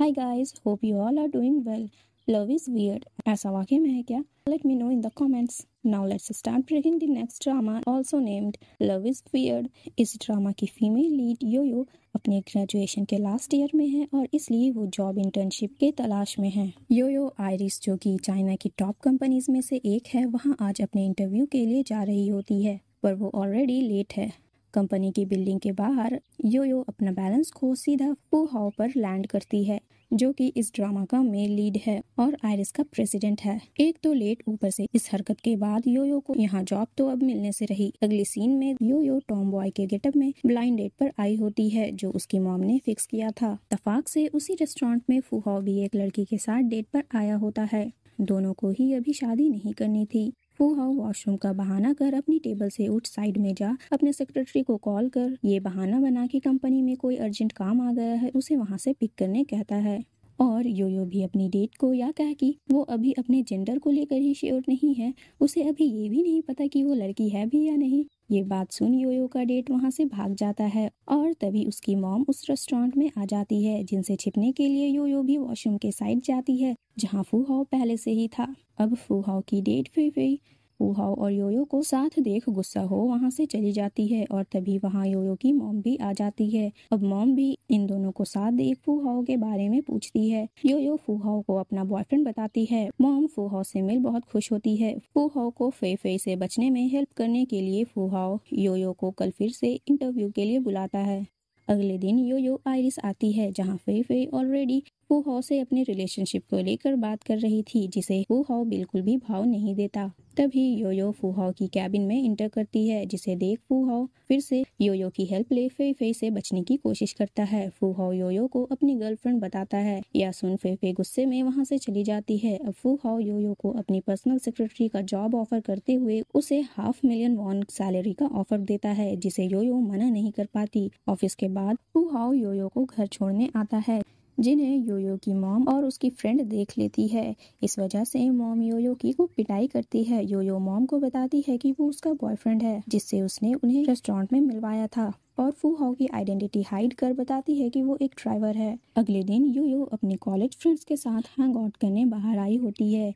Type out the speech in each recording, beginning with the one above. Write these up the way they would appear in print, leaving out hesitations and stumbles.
Hi guys, hope you all are doing well. Love is weird. ऐसा वाकई में है क्या? Let me know in the comments. Now let's start breaking the next drama, also named Love is Weird. इस drama की female lead Yo Yo अपने graduation के last year में है और इसलिए वो जॉब इंटर्नशिप के तलाश में है। योयो आयरिस, जो कि चाइना की टॉप कंपनीज में से एक है, वहाँ आज अपने इंटरव्यू के लिए जा रही होती है, पर वो ऑलरेडी लेट है। कंपनी की बिल्डिंग के बाहर योयो अपना बैलेंस खो सीधा फू हाओ पर लैंड करती है, जो कि इस ड्रामा का मेन लीड है और आयरिस का प्रेसिडेंट है। एक तो लेट, ऊपर से इस हरकत के बाद योयो को यहाँ जॉब तो अब मिलने से रही। अगली सीन में योयो टॉम बॉय के गेटअप में ब्लाइंड डेट पर आई होती है, जो उसकी मॉम ने फिक्स किया था। इत्तेफाक से उसी रेस्टोरेंट में फू हाओ भी एक लड़की के साथ डेट पर आया होता है। दोनों को ही अभी शादी नहीं करनी थी। फू हाओ वॉशरूम का बहाना कर अपनी टेबल से उठ साइड में जा अपने सेक्रेटरी को कॉल कर ये बहाना बना कि कंपनी में कोई अर्जेंट काम आ गया है, उसे वहां से पिक करने कहता है। और योयो भी अपनी डेट को या कह कि वो अभी अपने जेंडर को लेकर ही श्योर नहीं है, उसे अभी ये भी नहीं पता कि वो लड़की है भी या नहीं। ये बात सुन योयो का डेट वहां से भाग जाता है और तभी उसकी मॉम उस रेस्टोरेंट में आ जाती है, जिनसे छिपने के लिए योयो भी वॉशरूम के साइड जाती है जहाँ फू हाओ पहले से ही था। अब फू हाओ की डेट फी फू हाओ और योयो को साथ देख गुस्सा हो वहां से चली जाती है और तभी वहां योयो की मॉम भी आ जाती है। अब मॉम भी इन दोनों को साथ देख फू हाओ के बारे में पूछती है। योयो फू हाओ को अपना बॉयफ्रेंड बताती है। मॉम फू हाओ से मिल बहुत खुश होती है। फू हाओ को फे से बचने में हेल्प करने के लिए फू हाओ योयो को कल फिर से इंटरव्यू के लिए बुलाता है। अगले दिन योयो आइरिस आती है, जहाँ फे ऑलरेडी फू हाओ से अपने रिलेशनशिप को लेकर बात कर रही थी, जिसे फू हाओ बिल्कुल भी भाव नहीं देता। तभी योयो फू हाओ की कैबिन में इंटर करती है, जिसे देख फू हाओ फिर से योयो की हेल्प ले फे से बचने की कोशिश करता है। फू हाओ योयो को अपनी गर्लफ्रेंड बताता है। यह सुन फे गुस्से में वहां से चली जाती है। अब फू हाओ योयो को अपनी पर्सनल सेक्रेटरी का जॉब ऑफर करते हुए उसे $500,000 वॉन सैलरी का ऑफर देता है, जिसे योयो मना नहीं कर पाती। ऑफिस के बाद फू हाओ योयो को घर छोड़ने आता है, जिन्हें योयो की मॉम और उसकी फ्रेंड देख लेती है। इस वजह से मॉम योयो की खूब पिटाई करती है। योयो मॉम को बताती है कि वो उसका बॉयफ्रेंड है, जिससे उसने उन्हें रेस्टोरेंट में मिलवाया था, और फू हाओ की आइडेंटिटी हाइड कर बताती है कि वो एक ड्राइवर है। अगले दिन योयो अपने कॉलेज फ्रेंड्स के साथ हैंग आउट करने बाहर आई होती है,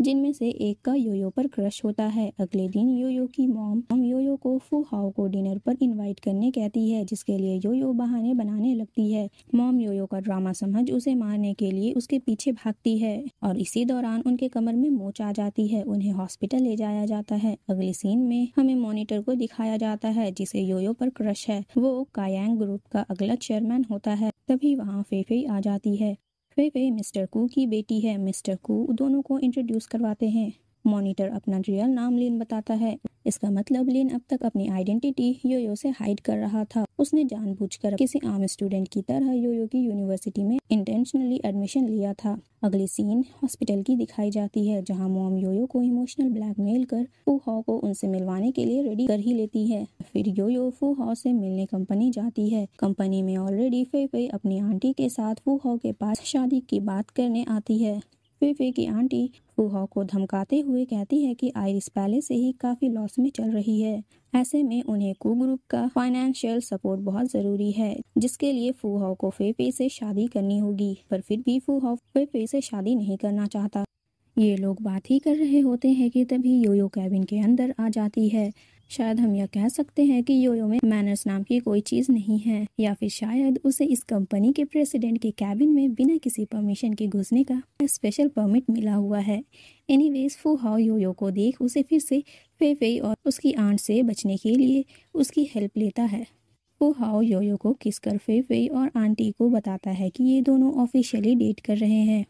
जिनमें से एक का योयो पर क्रश होता है। अगले दिन योयो की मॉम योयो को फू हाओ को डिनर पर इनवाइट करने कहती है, जिसके लिए योयो बहाने बनाने लगती है। मॉम योयो का ड्रामा समझ उसे मारने के लिए उसके पीछे भागती है और इसी दौरान उनके कमर में मोच आ जाती है। उन्हें हॉस्पिटल ले जाया जाता है। अगली सीन में हमें मॉनिटर को दिखाया जाता है, जिसे योयो पर क्रश है। वो कायांग ग्रुप का अगला चेयरमैन होता है। तभी वहाँ फे आ जाती है। फे मिस्टर कू की बेटी है। मिस्टर कू दोनों को इंट्रोड्यूस करवाते हैं। मॉनिटर अपना रियल नाम लिन बताता है। इसका मतलब लिन अब तक अपनी आइडेंटिटी योयो से हाइड कर रहा था। उसने जानबूझकर किसी आम स्टूडेंट की तरह योयो की यूनिवर्सिटी में इंटेंशनली एडमिशन लिया था। अगली सीन हॉस्पिटल की दिखाई जाती है, जहां मॉम योयो को इमोशनल ब्लैकमेल कर फू हाओ को उनसे मिलवाने के लिए रेडी कर ही लेती है। फिर योयो फू हाओ से मिलने कंपनी जाती है। कंपनी में ऑलरेडी फे अपनी आंटी के साथ फू हाओ के पास शादी की बात करने आती है। फे की आंटी फू हाओ को धमकाते हुए कहती है कि आइरिस पहले से ही काफी लॉस में चल रही है। ऐसे में उन्हें कू ग्रुप का फाइनेंशियल सपोर्ट बहुत जरूरी है, जिसके लिए फू हाओ को फे से शादी करनी होगी। पर फिर भी फू हाओ फे से शादी नहीं करना चाहता। ये लोग बात ही कर रहे होते हैं कि तभी योयो कैबिन के अंदर आ जाती है। शायद हम यह कह सकते हैं कि योयो में मैनर्स नाम की कोई चीज नहीं है, या फिर शायद उसे इस कंपनी के प्रेसिडेंट के कैबिन में बिना किसी परमिशन के घुसने का स्पेशल परमिट मिला हुआ है। एनीवेज फू हाओ योयो को देख उसे फिर से फे और उसकी आंट से बचने के लिए उसकी हेल्प लेता है। फू हाओ योयो को किस कर फे और आंटी को बताता है कि ये दोनों ऑफिशियली डेट कर रहे हैं।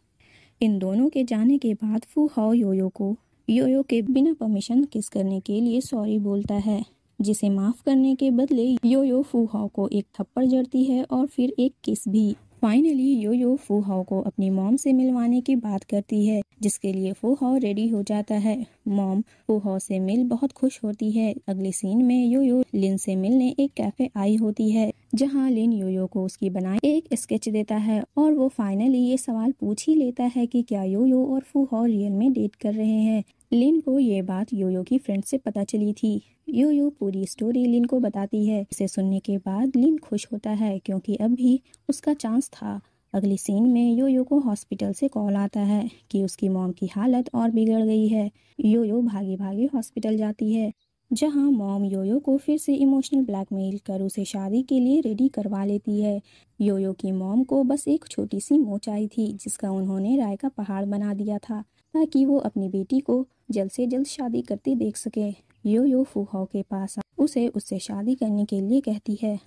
इन दोनों के जाने के बाद फू हाओ योयो को योयो के बिना परमिशन किस करने के लिए सॉरी बोलता है, जिसे माफ करने के बदले योयो फू हाओ को एक थप्पड़ जड़ती है और फिर एक किस भी। फाइनली योयो फू हाओ को अपनी मॉम से मिलवाने की बात करती है, जिसके लिए फू हाओ रेडी हो जाता है। मॉम फू हाओ से मिल बहुत खुश होती है। अगले सीन में योयो लिन से मिलने एक कैफे आई होती है, जहां लिन योयो को उसकी बनाई एक स्केच देता है और वो फाइनली ये सवाल पूछ ही लेता है कि क्या योयो और फू हाओ रियल में डेट कर रहे हैं। लिन को ये बात योयो की फ्रेंड से पता चली थी। योयो पूरी स्टोरी लिन को बताती है। इसे सुनने के बाद लिन खुश होता है, क्योंकि अब भी उसका चांस था। अगली सीन में योयो को हॉस्पिटल से कॉल आता है कि उसकी मॉम की हालत और बिगड़ गई है। योयो भागे भागे हॉस्पिटल जाती है, जहां मॉम योयो को फिर से इमोशनल ब्लैकमेल कर उसे शादी के लिए रेडी करवा लेती है। योयो की मॉम को बस एक छोटी सी मोच आई थी, जिसका उन्होंने राय का पहाड़ बना दिया था ताकि वो अपनी बेटी को जल्द से जल्द शादी करते देख सके। योयो फूहाओ के पास उसे उससे शादी करने के लिए कहती है,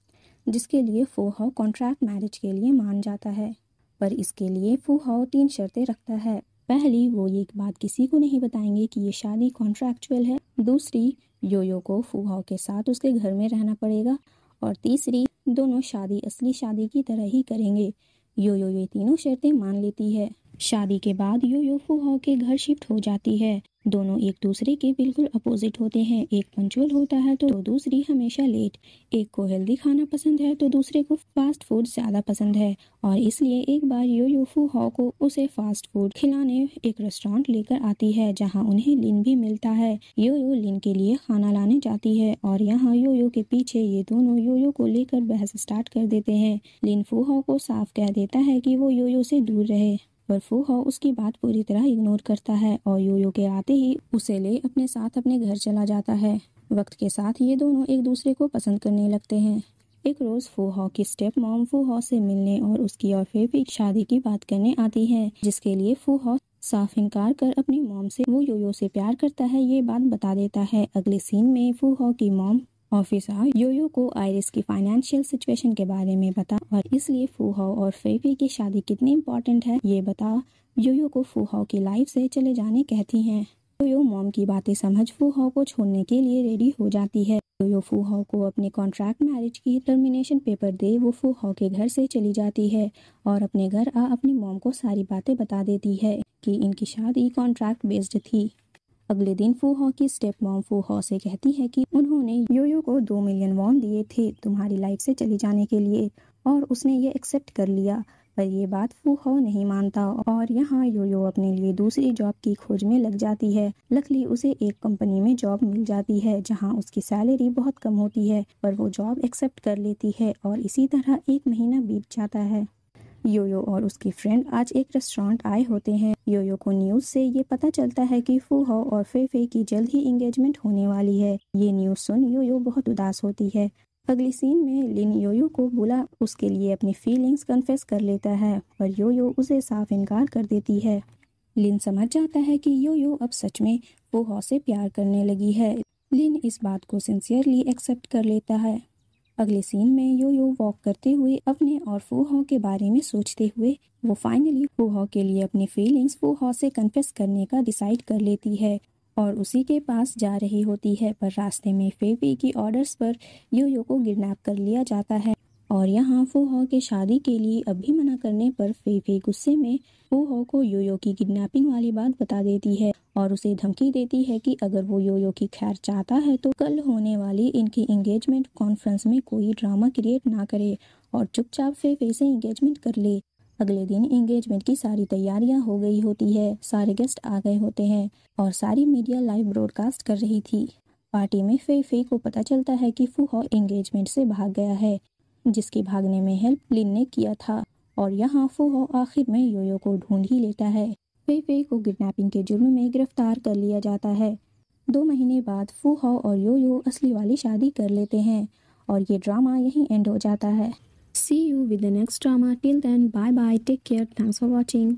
जिसके लिए फूहाओ कॉन्ट्रैक्ट मैरिज के लिए मान जाता है। पर इसके लिए फूहाओ 3 शर्तें रखता है। पहली, वो ये बात किसी को नहीं बताएंगे कि ये शादी कॉन्ट्रैक्चुअल है। दूसरी, योयो को फूहाओ के साथ उसके घर में रहना पड़ेगा। और तीसरी, दोनों शादी असली शादी की तरह ही करेंगे। योयो ये तीनों शर्तें मान लेती है। शादी के बाद योयो फूहाओ के घर शिफ्ट हो जाती है। दोनों एक दूसरे के बिल्कुल अपोजिट होते हैं। एक पंचुअल होता है तो दूसरी हमेशा लेट। एक को हेल्दी खाना पसंद है तो दूसरे को फास्ट फूड ज़्यादा पसंद है। और इसलिए एक बार योयो फूहाओ को उसे फास्ट फूड खिलाने एक रेस्टोरेंट लेकर आती है, जहां उन्हें लिन भी मिलता है। योयो लिन के लिए खाना लाने जाती है और यहाँ योयो के पीछे ये दोनों योयो को लेकर बहस स्टार्ट कर देते हैं। लिन फूहाओ को साफ कह देता है कि वो योयो से दूर रहे, पर फूहाओ उसकी बात पूरी तरह इग्नोर करता है और योयो के आते ही उसे ले अपने साथ अपने घर चला जाता है। वक्त के साथ ये दोनों एक दूसरे को पसंद करने लगते हैं। एक रोज फूहाओ की स्टेप मॉम फूहाओ से मिलने और उसकी और फेफी की शादी की बात करने आती है, जिसके लिए फूहाओ साफ इनकार कर अपनी मॉम से वो योयो से प्यार करता है ये बात बता देता है। अगले सीन में फूहाओ की मॉम ऑफिसर योयो को आयरिस की फाइनेंशियल सिचुएशन के बारे में बता और इसलिए फूहाओ और फेफी की शादी कितनी इम्पोर्टेंट है ये बता योयो को फूहाओ की लाइफ से चले जाने कहती हैं। योयो मॉम की बातें समझ फूहाओ को छोड़ने के लिए रेडी हो जाती है। योयो फूहाओ को अपने कॉन्ट्रैक्ट मैरिज की टर्मिनेशन पेपर दे वो फूहाओ के घर से चली जाती है और अपने घर अपनी मॉम को सारी बातें बता देती है कि इनकी शादी कॉन्ट्रैक्ट बेस्ड थी। अगले दिन फूहाओ की स्टेप मॉम फूहाओ से कहती है कि उन्होंने योयो को 2 मिलियन वॉन दिए थे तुम्हारी लाइफ से चले जाने के लिए और उसने ये एक्सेप्ट कर लिया। पर ये बात फूहाओ नहीं मानता और यहाँ योयो अपने लिए दूसरी जॉब की खोज में लग जाती है। लकीली उसे एक कंपनी में जॉब मिल जाती है जहाँ उसकी सैलरी बहुत कम होती है, पर वो जॉब एक्सेप्ट कर लेती है और इसी तरह 1 महीना बीत जाता है। योयो और उसकी फ्रेंड आज एक रेस्टोरेंट आए होते हैं। योयो को न्यूज़ से ये पता चलता है कि फूहाओ और फेफे की जल्द ही एंगेजमेंट होने वाली है। ये न्यूज़ सुन योयो बहुत उदास होती है। अगली सीन में लिन योयो को बुला उसके लिए अपनी फीलिंग्स कन्फेस कर लेता है, पर योयो उसे साफ इनकार कर देती है। लिन समझ जाता है कि योयो अब सच में फूहाओ से प्यार करने लगी है। लिन इस बात को सिंसियरली एक्सेप्ट कर लेता है। अगले सीन में योयो वॉक करते हुए अपने और फूहाओ के बारे में सोचते हुए वो फाइनली फूहाओ के लिए अपनी फीलिंग्स फूहाओ से कन्फेस करने का डिसाइड कर लेती है और उसी के पास जा रही होती है। पर रास्ते में फेफी की ऑर्डर्स पर योयो को किडनैप कर लिया जाता है और यहाँ फूहाओ के शादी के लिए अभी मना करने पर फेफी गुस्से में फूहाओ को योयो की किडनैपिंग वाली बात बता देती है और उसे धमकी देती है कि अगर वो योयो की खैर चाहता है तो कल होने वाली इनकी एंगेजमेंट कॉन्फ्रेंस में कोई ड्रामा क्रिएट ना करे और चुपचाप फेफे से एंगेजमेंट कर ले। अगले दिन एंगेजमेंट की सारी तैयारियां हो गई होती है, सारे गेस्ट आ गए होते हैं और सारी मीडिया लाइव ब्रॉडकास्ट कर रही थी। पार्टी में फेफे को पता चलता है कि फूहाओ एंगेजमेंट से भाग गया है, जिसकी भागने में हेल्प लिन ने किया था और यहाँ फूहाओ आखिर में योयो को ढूंढ ही लेता है। फेफे को किडनैपिंग के जुर्म में गिरफ्तार कर लिया जाता है। 2 महीने बाद फूहाओ और योयो असली वाली शादी कर लेते हैं और ये ड्रामा यहीं एंड हो जाता है। See you with the next drama. Till then, bye bye. Take care. Thanks for watching.